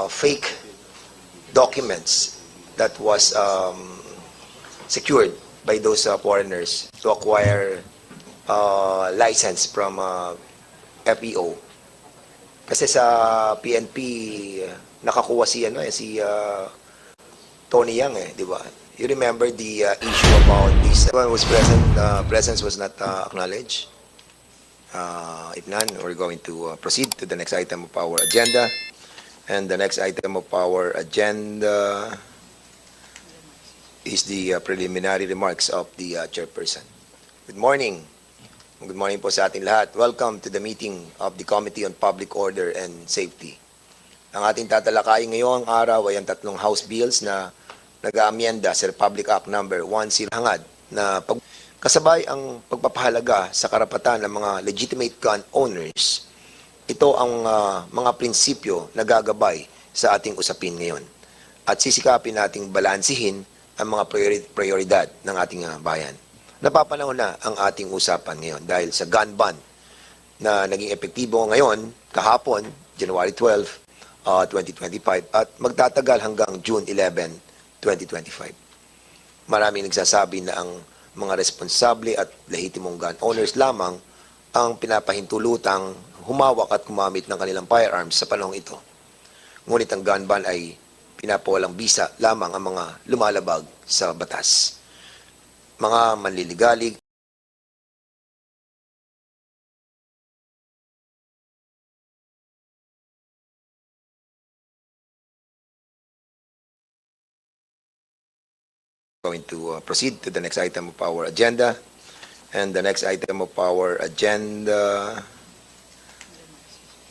fake documents that was secured by those foreigners to acquire license from FEO. Kasi sa PNP, nakakuha si Tony Yang, di ba? You remember the issue about this? One was present, presence was not acknowledged. If none, we're going to proceed to the next item of our agenda. And the next item of our agenda is the preliminary remarks of the chairperson. Good morning. Good morning po sa ating lahat. Welcome to the meeting of the Committee on Public Order and Safety. Ang ating tatalakayin ngayong araw ay ang tatlong House bills na nag-aamyenda sa Republic Act No. 10 hangad na kasabay ang pagpapahalaga sa karapatan ng mga legitimate gun owners. Ito ang mga prinsipyo na gagabay sa ating usapin ngayon. At sisikapin nating balansihin ang mga prioridad ng ating bayan. Napapanahon na ang ating usapan ngayon dahil sa gun ban na naging epektibo ngayon, kahapon, January 12, 2025, at magtatagal hanggang June 11, 2025. Maraming nagsasabi na ang mga responsable at lehitimong gun owners lamang ang pinapahintulutang humawak at gumamit ng kanilang firearms sa panahong ito. Ngunit ang gun ban ay pinapawalang bisa lamang ang mga lumalabag sa batas. Mga manliligalig, going to proceed to the next item of our agenda. And the next item of our agenda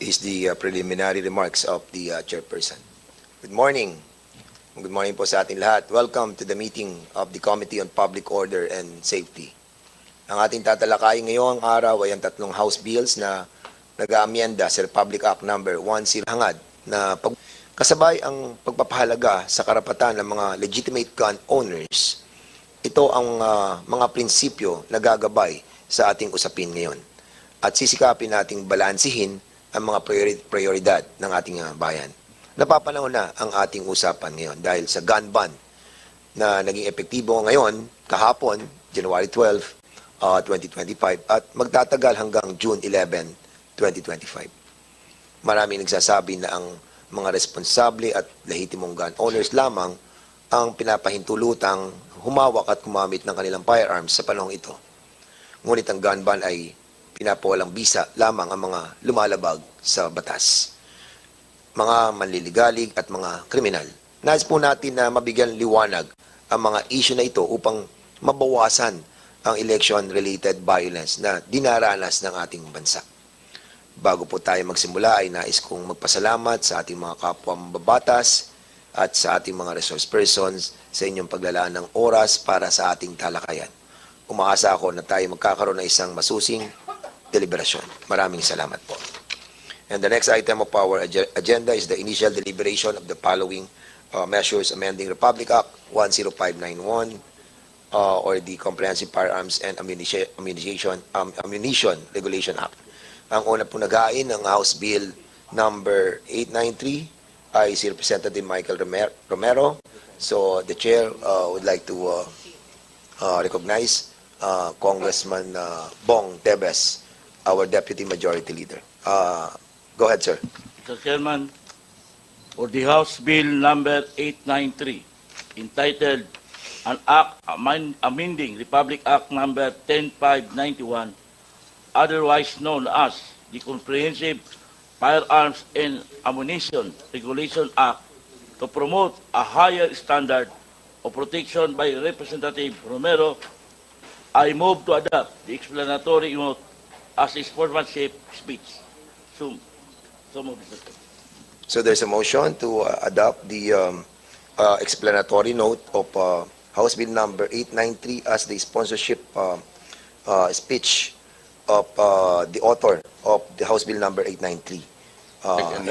is the preliminary remarks of the chairperson. Good morning. Good morning po sa ating lahat. Welcome to the meeting of the Committee on Public Order and Safety. Ang ating tatalakayin ngayong araw ay ang tatlong House bills na nag-aamyenda sa Republic Act No. 10 hangad na kasabay ang pagpapahalaga sa karapatan ng mga legitimate gun owners. Ito ang mga prinsipyo na gagabay sa ating usapin ngayon. At sisikapin nating balansihin ang mga prioridad ng ating bayan. Napapanahon na ang ating usapan ngayon dahil sa gun ban na naging epektibo ngayon, kahapon, January 12, 2025, at magtatagal hanggang June 11, 2025. Maraming nagsasabi na ang mga responsable at lehitimong gun owners lamang ang pinapahintulutang humawak at gumamit ng kanilang firearms sa panahong ito. Ngunit ang gun ban ay pinapawalang bisa lamang ang mga lumalabag sa batas. Mga manliligalig at mga kriminal. Nais po natin na mabigyan liwanag ang mga issue na ito upang mabawasan ang election-related violence na dinaranas ng ating bansa. Bago po tayo magsimula ay nais kong magpasalamat sa ating mga kapwa mababatas at sa ating mga resource persons sa inyong paglalaan ng oras para sa ating talakayan. Umaasa ako na tayo magkakaroon ng isang masusing deliberasyon. Maraming salamat po. And the next item of our agenda is the initial deliberation of the following measures amending Republic Act 10591 or the Comprehensive Firearms and Ammunition Regulation Act. Ang una po nag-ain ng House Bill number 893 ay si Representative Michael Romero. So the chair would like to recognize Congressman Bong Tebes, our Deputy Majority Leader. Go ahead, sir. Mr. Chairman, for the House Bill number 893, entitled An Act Amending Republic Act number 10591, otherwise known as the Comprehensive Firearms and Ammunition Regulation Act, to promote a higher standard of protection by Representative Romero, I move to adopt the explanatory note as a sportsmanship speech. So move, Mr. Chairman. So there's a motion to adopt the explanatory note of House Bill number 893 as the sponsorship speech of the author of the House Bill number 893.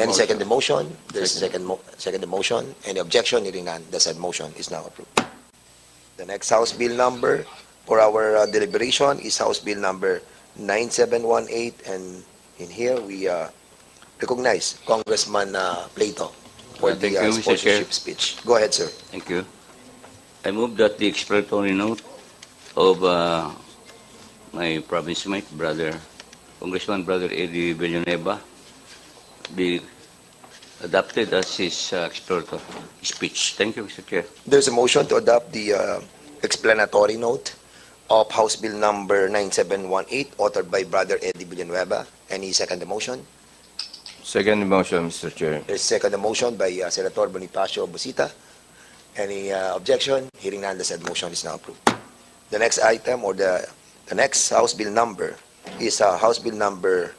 Any second the motion? There's a second the motion. Any objection? Hearing none, the said motion is now approved. The next House Bill number for our deliberation is House Bill number 9718, and in here we recognize Congressman Plato. for Thank the you, Mr. Chair. sponsorship speech. Go ahead, sir. Thank you. I move that the explanatory note of my province mate, Congressman Brother Eddie Villanueva, be adopted as his explanatory speech. Thank you, Mr. Chair. There's a motion to adopt the explanatory note of House Bill number 9718, authored by Brother Eddie Villanueva. Any second the motion? Second motion, Mr. Chair. There's second the motion by Senator Bonifacio Busita. Any objection? Hearing none, the said motion is now approved. The next item, or the next House Bill number is House Bill number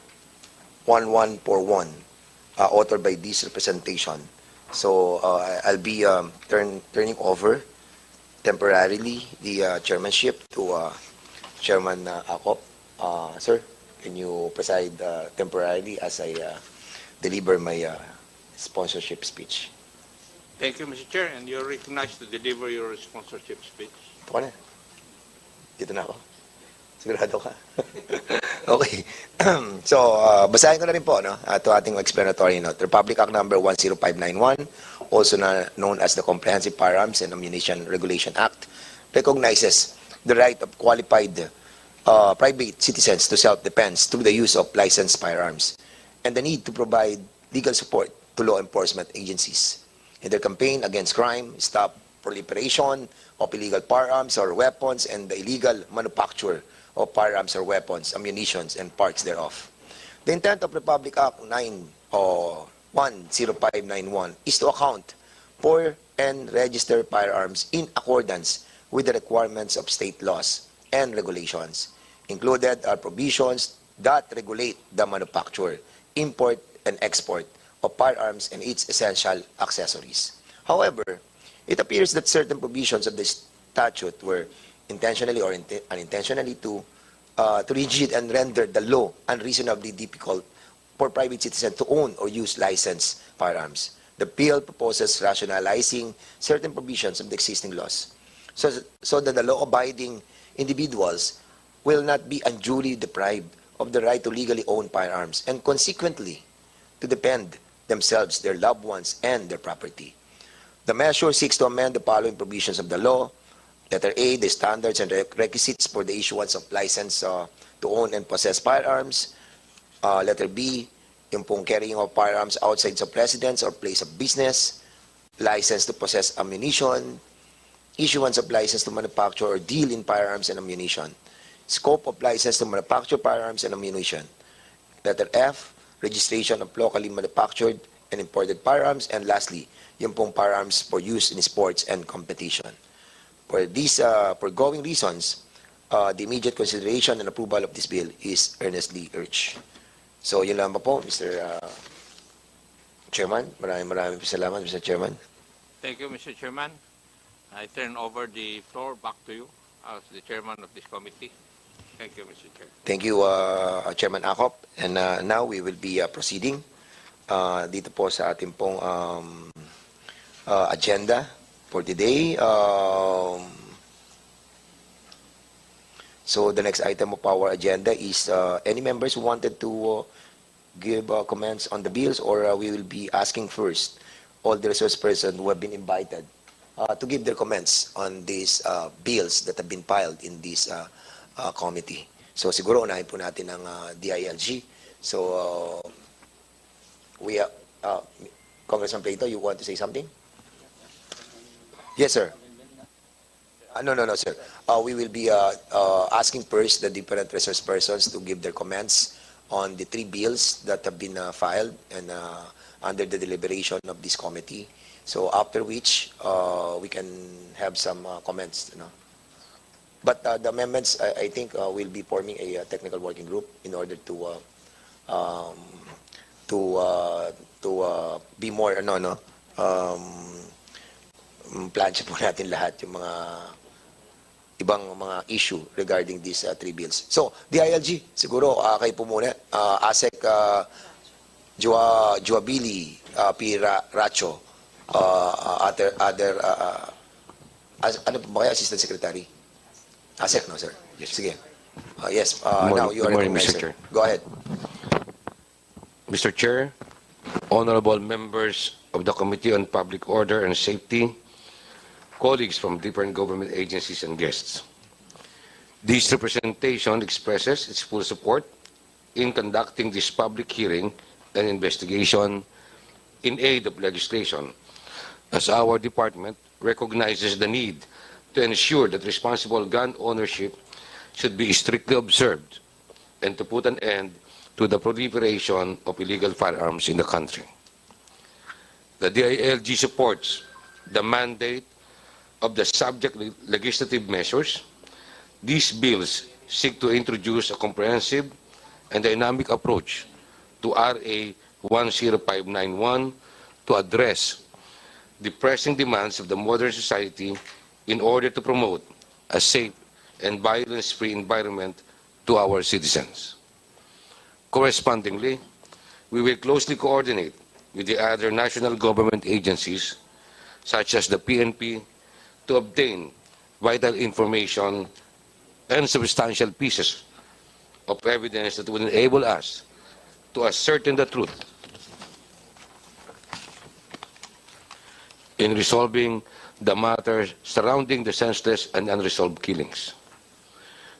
1141, authored by this representation. So I'll be turning over temporarily the chairmanship to Chairman Acop. Sir, can you preside temporarily as I deliver my sponsorship speech? Thank you, Mr. Chair, and you're recognized to deliver your sponsorship speech. Ito ka na. Dito na ako. Sigurado ka. Okay. So, basahin ko na rin po, no? Ito ating explanatory note. Republic Act number 10591, also known as the Comprehensive Firearms and Ammunition Regulation Act, recognizes the right of qualified private citizens to self-defense through the use of licensed firearms and the need to provide legal support to law enforcement agencies in their campaign against crime, stop proliferation of illegal firearms or weapons, and the illegal manufacture of firearms or weapons, ammunitions, and parts thereof. The intent of Republic Act 10591 is to account for and register firearms in accordance with the requirements of state laws and regulations. Included are provisions that regulate the manufacture, import, and export of firearms and its essential accessories. However, it appears that certain provisions of the statute were intentionally or unintentionally too rigid and rendered the law unreasonably difficult for private citizens to own or use licensed firearms. The bill proposes rationalizing certain provisions of the existing laws so that the law-abiding individuals will not be unduly deprived of the right to legally own firearms and consequently to defend themselves, their loved ones, and their property. The measure seeks to amend the following provisions of the law. Letter A, the standards and requisites for the issuance of license to own and possess firearms. Letter B, yung pong carrying of firearms outside of residence or place of business. License to possess ammunition. Issuance of license to manufacture or deal in firearms and ammunition. Scope of license to manufacture firearms and ammunition. Letter F, registration of locally manufactured and imported firearms. And lastly, yung pong firearms for use in sports and competition. For these foregoing reasons, the immediate consideration and approval of this bill is earnestly urged. So, yun lang po, Mr. Chairman. Maraming salamat, Mr. Chairman. Thank you, Mr. Chairman. I turn over the floor back to you as the chairman of this committee. Thank you, Mr. Chair. Thank you, Chairman Acop. And now we will be proceeding dito po sa ating pong agenda for today. So the next item of our agenda is any members who wanted to give comments on the bills, or we will be asking first all the resource persons who have been invited to give their comments on these bills that have been filed in this committee. So siguro unahin po natin ang DILG. So Congressman Plato, you want to say something? Yes, sir. No, sir. We will be asking first the different resource persons to give their comments on the three bills that have been filed and under the deliberation of this committee. So after which, we can have some comments. But the amendments, I think, we'll be forming a technical working group in order to be more, plansya po natin lahat yung mga ibang mga issue regarding these three bills. So, DILG, siguro kayo po muna. ASEC Joabili P. Racho, other ano po ba kayo, Assistant Secretary? ASEC, no, sir? Yes. Sige. Yes, now you are Good morning, recognized, Mr. sir. Chair. Go ahead. Mr. Chair, honorable members of of the Committee on Public Order and Safety, colleagues from different government agencies, and guests. This representation expresses its full support in conducting this public hearing and investigation in aid of legislation, as our department recognizes the need to ensure that responsible gun ownership should be strictly observed and to put an end to the proliferation of illegal firearms in the country. The DILG supports the mandate of the subject legislative measures. These bills seek to introduce a comprehensive and dynamic approach to RA 10591 to address the pressing demands of the modern society in order to promote a safe and violence-free environment to our citizens. Correspondingly, we will closely coordinate with the other national government agencies, such as the PNP, to obtain vital information and substantial pieces of evidence that will enable us to ascertain the truth in resolving the matters surrounding the senseless and unresolved killings.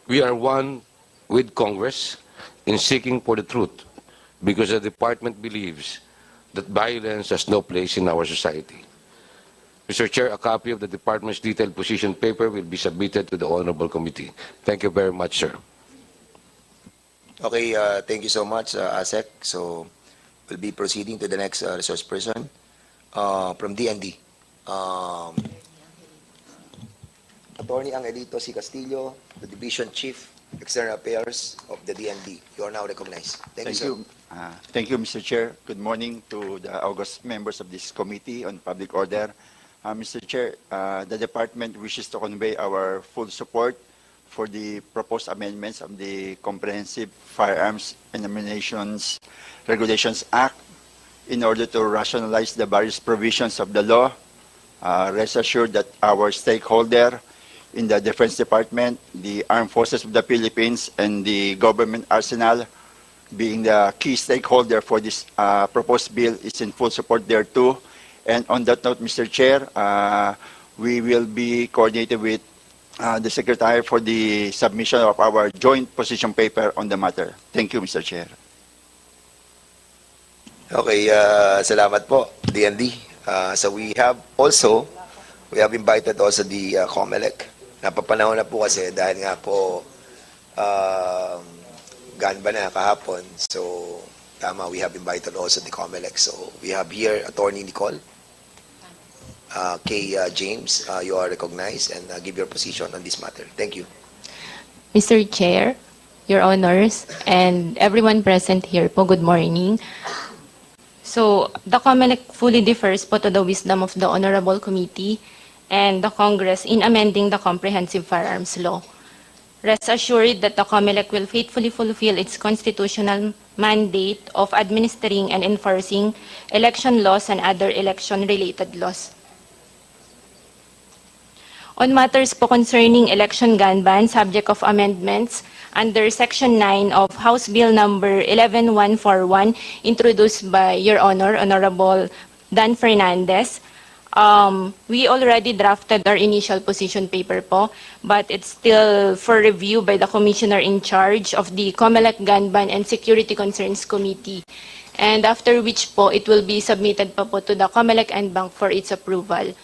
We are one with Congress in seeking for the truth because the department believes that violence has no place in our society. Mr. Chair, a copy of the department's detailed position paper will be submitted to the Honorable Committee. Thank you very much, sir. Okay, thank you so much, ASEC. So we'll be proceeding to the next resource person from DND. Attorney Angelito C. Castillo, the Division Chief, External Affairs of the DND. You are now recognized. Thank you, sir. Thank you, Mr. Chair. Good morning to the august members of this Committee on Public Order. Mr. Chair, the department wishes to convey our full support for the proposed amendments of the Comprehensive Firearms and Ammunition Regulations Act in order to rationalize the various provisions of the law. Rest assured that our stakeholder in the Defense Department, the Armed Forces of the Philippines, and the government arsenal, being the key stakeholder for this proposed bill, is in full support thereto. And on that note, Mr. Chair, we will be coordinated with the Secretary for the submission of our joint position paper on the matter. Thank you, Mr. Chair. Okay, salamat po, DND. So we have invited also the COMELEC. Napapanahon na po kasi dahil nga po ganba na kahapon. So tama, we have invited also the COMELEC. So we have here Attorney Nicole. Kay James, you are recognized and give your position on this matter. Thank you. Mr. Chair, Your Honors, and everyone present here po, good morning. So, the COMELEC fully defers po to the wisdom of the Honorable Committee and the Congress in amending the Comprehensive Firearms Law. Rest assured that the COMELEC will faithfully fulfill its constitutional mandate of administering and enforcing election laws and other election-related laws. On matters po concerning election gun ban, subject of amendments under Section 9 of House Bill Number 11141, introduced by Your Honor, Honorable Dan Fernandez. We already drafted our initial position paper po, but it's still for review by the Commissioner in charge of the COMELEC Gun Ban and Security Concerns Committee. And after which po, it will be submitted pa po to the COMELEC and Bank for its approval.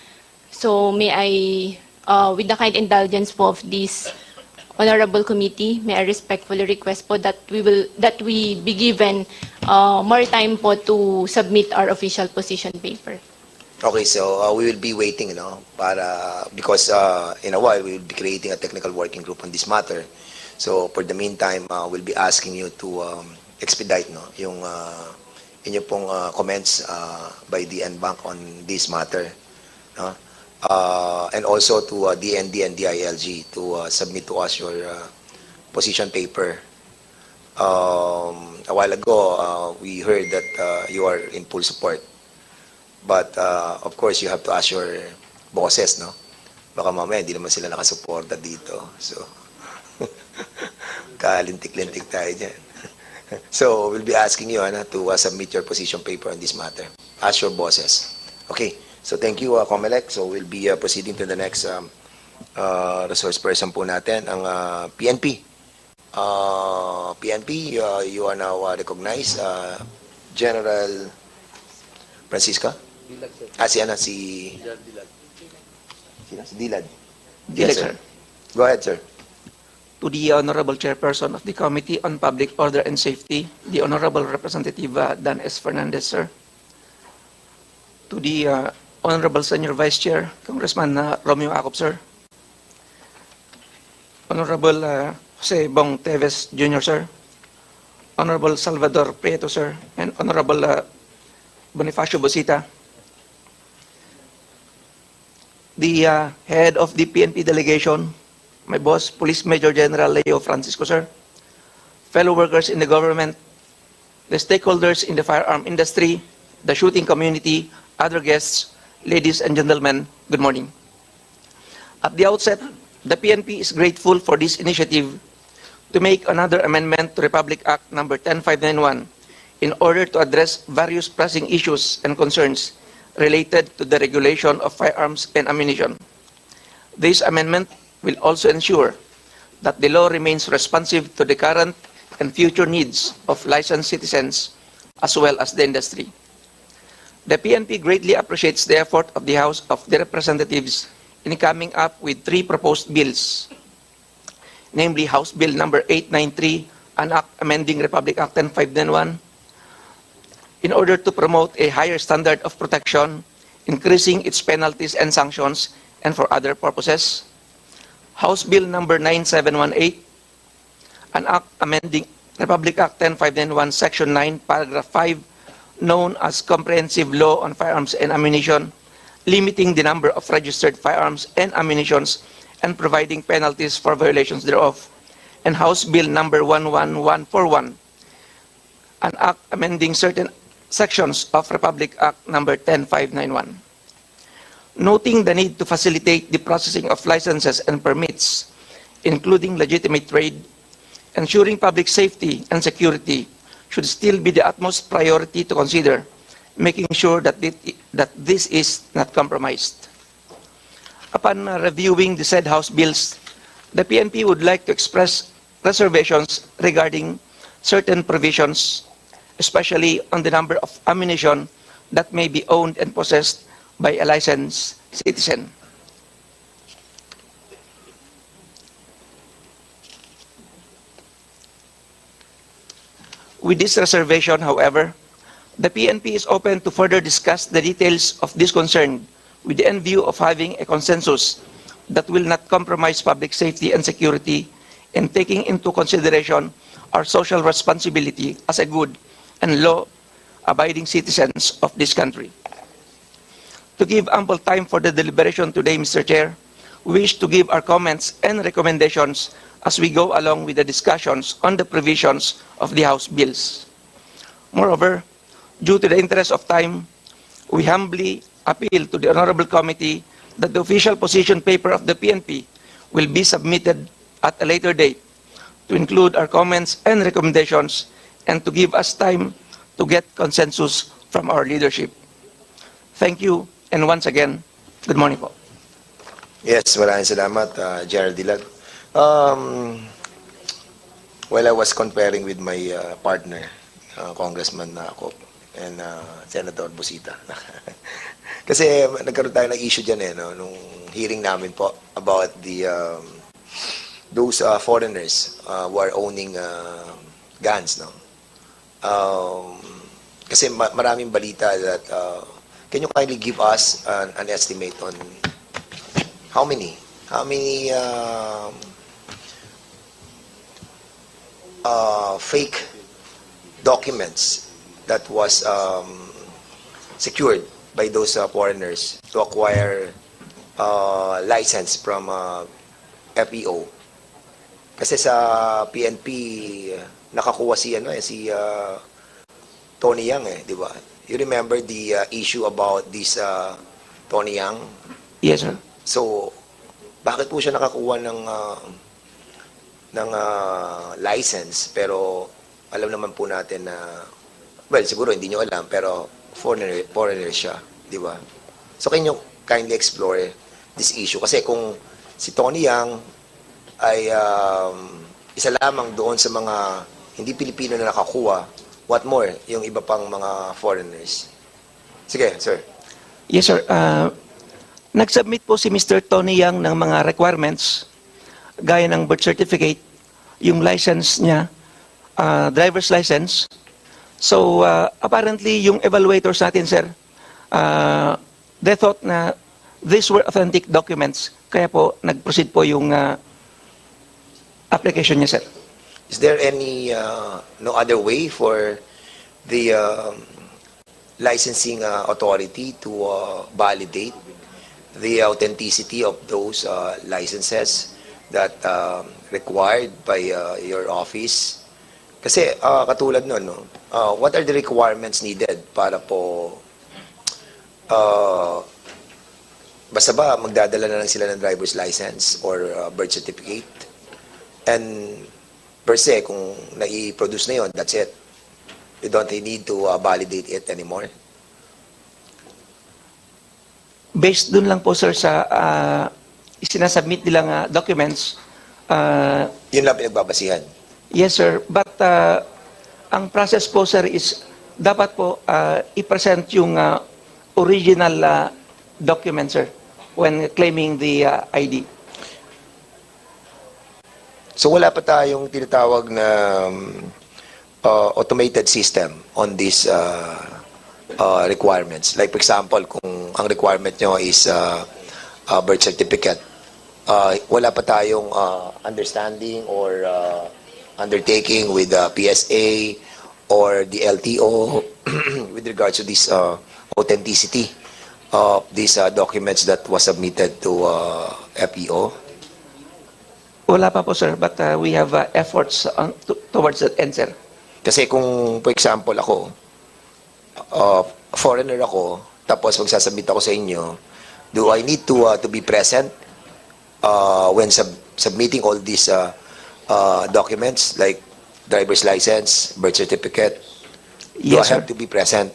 So may I, with the kind indulgence po of this Honorable Committee, may I respectfully request po that we be given more time po to submit our official position paper. Okay, so we will be waiting, because in a while we will be creating a technical working group on this matter. So for the meantime, we'll be asking you to expedite, yung inyo pong comments by the NBank on this matter, no? And also to DND and DILG to submit to us your position paper. A while ago, we heard that you are in full support. But of course, you have to ask your bosses, no? Baka mamaya, hindi naman sila nakasuporta dito. So, kalintik-lintik tayo dyan. So, we'll be asking you to submit your position paper on this matter. Ask your bosses. Okay, so thank you, Comelec. So we'll be proceeding to the next resource person po natin, ang PNP. PNP, you are now recognized. General Francisca? Si Dilad. Dilad, Yes, sir. sir. Go ahead, sir. To the Honorable Chairperson of the Committee on Public Order and Safety, the Honorable Representative Dan S. Fernandez, sir. To the Honorable Senior Vice Chair, Congressman Romeo Acop, sir. Honorable Jose Bong Teves Jr., sir. Honorable Salvador Prieto, sir. And Honorable Bonifacio Bosita. The head of the PNP delegation, my boss, Police Major General Leo Francisco, sir. Fellow workers in the government, the stakeholders in the firearm industry, the shooting community, other guests, ladies and gentlemen, good morning. At the outset, the PNP is grateful for this initiative to make another amendment to Republic Act number 10591 in order to address various pressing issues and concerns related to the regulation of firearms and ammunition. This amendment will also ensure that the law remains responsive to the current and future needs of licensed citizens as well as the industry. The PNP greatly appreciates the effort of the House of the Representatives in coming up with 3 proposed bills, namely House Bill number 893, an act amending Republic Act 10591, in order to promote a higher standard of protection, increasing its penalties and sanctions, and for other purposes. House Bill number 9718, an act amending Republic Act 10591, Section 9, Paragraph 5, known as Comprehensive Law on Firearms and Ammunition, limiting the number of registered firearms and ammunitions and providing penalties for violations thereof. And House Bill number 11141, an act amending certain sections of Republic Act number 10591. Noting the need to facilitate the processing of licenses and permits, including legitimate trade, ensuring public safety and security should still be the utmost priority to consider, making sure that this is not compromised. Upon reviewing the said House bills, the PNP would like to express reservations regarding certain provisions, especially on the number of ammunition that may be owned and possessed by a licensed citizen. With this reservation, however, the PNP is open to further discuss the details of this concern with the end view of having a consensus that will not compromise public safety and security and taking into consideration our social responsibility as a good and law-abiding citizens of this country. To give ample time for the deliberation today, Mr. Chair, we wish to give our comments and recommendations as we go along with the discussions on the provisions of the House bills. Moreover, due to the interest of time, we humbly appeal to the Honorable Committee that the official position paper of the PNP will be submitted at a later date to include our comments and recommendations and to give us time to get consensus from our leadership. Thank you, and once again, good morning po. Yes, maraming salamat, General Dilag. While I was comparing with my partner, Congressman Acop and Senator Busita. Kasi nagkaroon tayo ng issue dyan no, nung hearing namin po about the those foreigners who are owning guns. No? Kasi maraming balita that can you kindly give us an estimate on how many fake documents that was secured by those foreigners to acquire license from FEO. Kasi sa PNP nakakuha si Tony Yang di ba? You remember the issue about this Tony Yang? Yes, sir. So, bakit po siya nakakuha ng license pero alam naman po natin na well, siguro hindi nyo alam pero foreigner siya, di ba? So can you kindly explore this issue? Kasi kung si Tony Yang ay isa lamang doon sa mga hindi Pilipino na nakakuha, what more yung iba pang mga foreigners? Sige, sir. Yes, sir. Nag-submit po si Mr. Tony Yang ng mga requirements gaya ng birth certificate, yung license niya, driver's license. So, apparently, yung evaluators natin, sir, they thought na these were authentic documents. Kaya po, nag-proceed po yung application niya, sir. Is there any no other way for the licensing authority to validate the authenticity of those licenses that required by your office? Kasi katulad nun, no? What are the requirements needed para po basta ba magdadala na lang sila ng driver's license or birth certificate? And per se, kung nai-produce na yun, that's it. You don't need to validate it anymore. Based dun lang po, sir, sa isinasubmit nilang documents, Yun lang pinagbabasihan. yes, sir. But ang process po, sir, is dapat po i-present yung original document, sir, when claiming the ID. So wala pa tayong tinatawag na automated system on these requirements. Like for example, kung ang requirement nyo is birth certificate, wala pa tayong understanding or undertaking with the PSA or the LTO with regards to this authenticity of these documents that was submitted to FEO. Wala pa po, sir, but we have efforts towards that end, sir. Kasi kung, for example, ako, foreigner ako, tapos magsasubmit ako sa inyo, do I need to be present when submitting all these documents like driver's license, birth certificate? Do I Yes, sir. have to be present?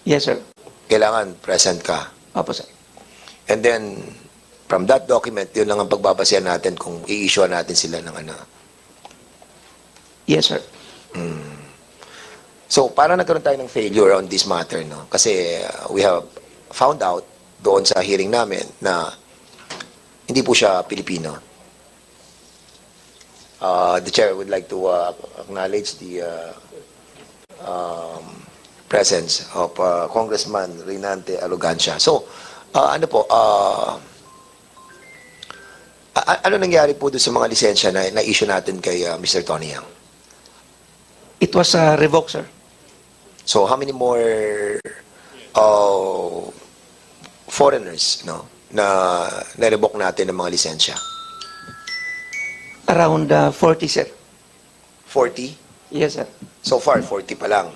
Yes, sir. Kailangan present ka. Opo, sir. And then, from that document, yun lang ang pagbabasehan natin kung i-issue natin sila ng ano. Yes, sir. So, para nagkaroon tayo ng failure on this matter, no? Kasi we have found out doon sa hearing namin na hindi po siya Pilipino. The chair would like to acknowledge the presence of Congressman Reynante Arrogancia. So, ano po, ano nangyari po doon sa mga lisensya na na-issue natin kay Mr. Tony Yang? It was revoked, sir. So how many more foreigners no na na-revoke natin ng mga lisensya? Around 40, sir. 40? Yes, sir. So far 40 pa lang.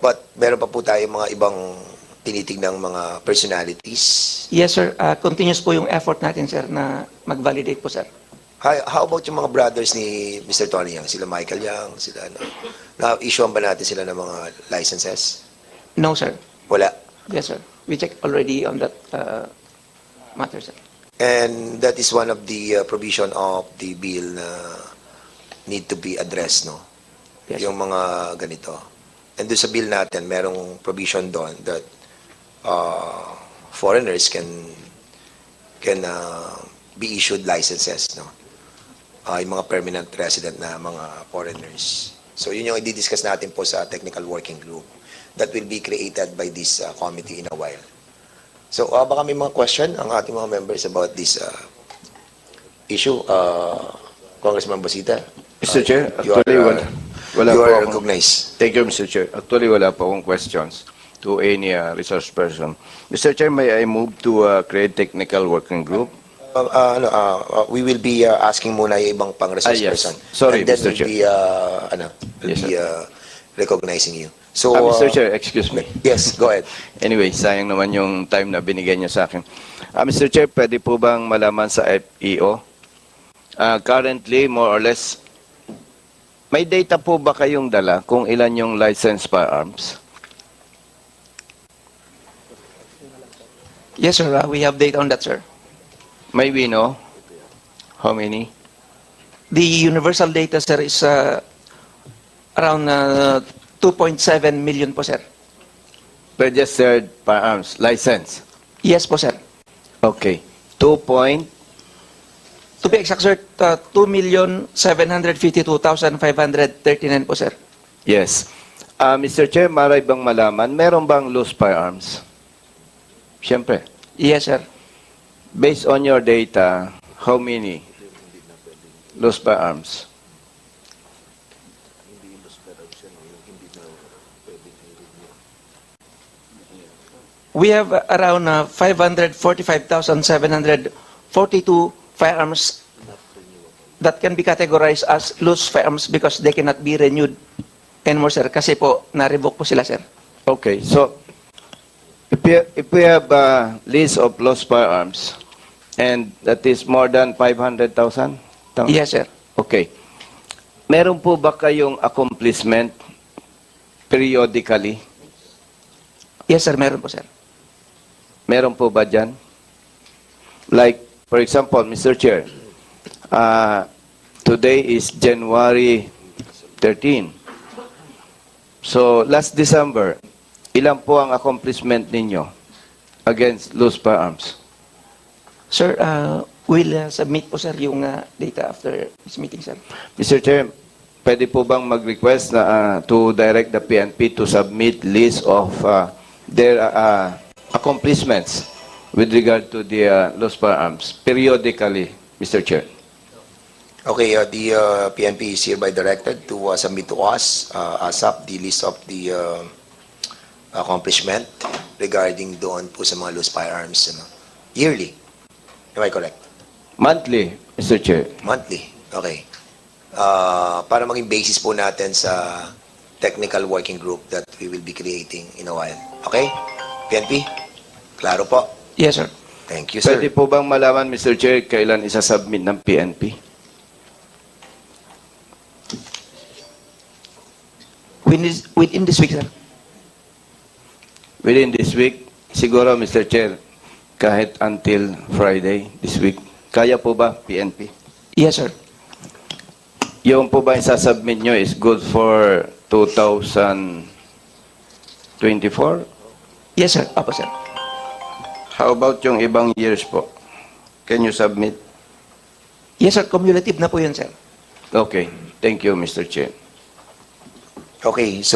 But meron pa po tayo mga ibang tinitingnang mga personalities. Yes, sir. Continuous po yung effort natin, sir, na mag-validate po, sir. How about yung mga brothers ni Mr. Tony Yang? Sila Michael Yang, sila ano? Na-issuean ba natin sila ng mga licenses? No, sir. Wala. Yes, sir. We checked already on that matter, sir. And that is one of the provision of the bill na need to be addressed, no? Yes, Yung mga ganito. And doon sa bill natin, merong provision doon that foreigners can be issued licenses, no? Yung mga permanent resident na mga foreigners. So yun yung i-discuss natin po sa technical working group that will be created by this committee in a while. So baka may mga question ang ating mga members about this issue. Congressman Bosita. Mr. Chair, you actually, are, wala you po are akong- recognized. Thank you, Mr. Chair. Actually, wala po akong questions to any resource person. Mr. Chair, may I move to create technical working group? We will be asking muna yung ibang pang resource yes. person. Sorry, and then Mr. we'll be, Yes, be recognizing you. So, Mr. Chair, excuse me. yes, go ahead. Anyway, sayang naman yung time na binigay niya sa akin. Mr. Chair, pwede po bang malaman sa FEO? Currently, more or less, may data po ba kayong dala kung ilan yung licensed firearms? Yes, sir. We have data on that, sir. May we know how many? The universal data, sir, is around 2.7 million po, sir. Registered firearms, license. Yes po, sir. Okay. 2 point, To be exact, sir, 2,752,539 po, sir. yes. Mr. Chair, maray bang malaman, meron bang loose firearms? Siyempre. Yes, sir. Based on your data, how many loose firearms? We have around 545,742 firearms that can be categorized as loose firearms because they cannot be renewed anymore, sir. Kasi po, na-revoke po sila, sir. Okay, so if we have a list of lost firearms, and that is more than 500,000? Tama? Yes, sir. Okay. Meron po ba kayong accomplishment periodically? Yes, sir. Meron po, sir. Meron po ba dyan? Like, for example, Mr. Chair, today is January 13. So, last December, ilan po ang accomplishment ninyo against loose firearms? Sir, we'll submit po, sir, yung data after this meeting, sir. Mr. Chair, pwede po bang mag-request na to direct the PNP to submit list of their accomplishments with regard to the lost firearms periodically, Mr. Chair? Okay, the PNP is hereby directed to submit to us, ASAP, the list of the accomplishment regarding doon po sa mga loose firearms, yearly. Am I correct? Monthly, Mr. Chair. Monthly. Okay. Para maging basis po natin sa technical working group that we will be creating in a while. Okay? PNP? Klaro po. Yes, sir. Thank you, sir. Pwede po bang malaman, Mr. Chair, kailan isasubmit ng PNP? Within this week, sir. Within this week? Siguro, Mr. Chair, kahit until Friday this week. Kaya po ba, PNP? Yes, sir. Yung po ba isasubmit nyo is good for 2024? Yes, sir. Apo, sir. How about yung ibang years po? Can you submit? Yes, sir. Cumulative na po yun, sir. Okay. Thank you, Mr. Chair. Okay, so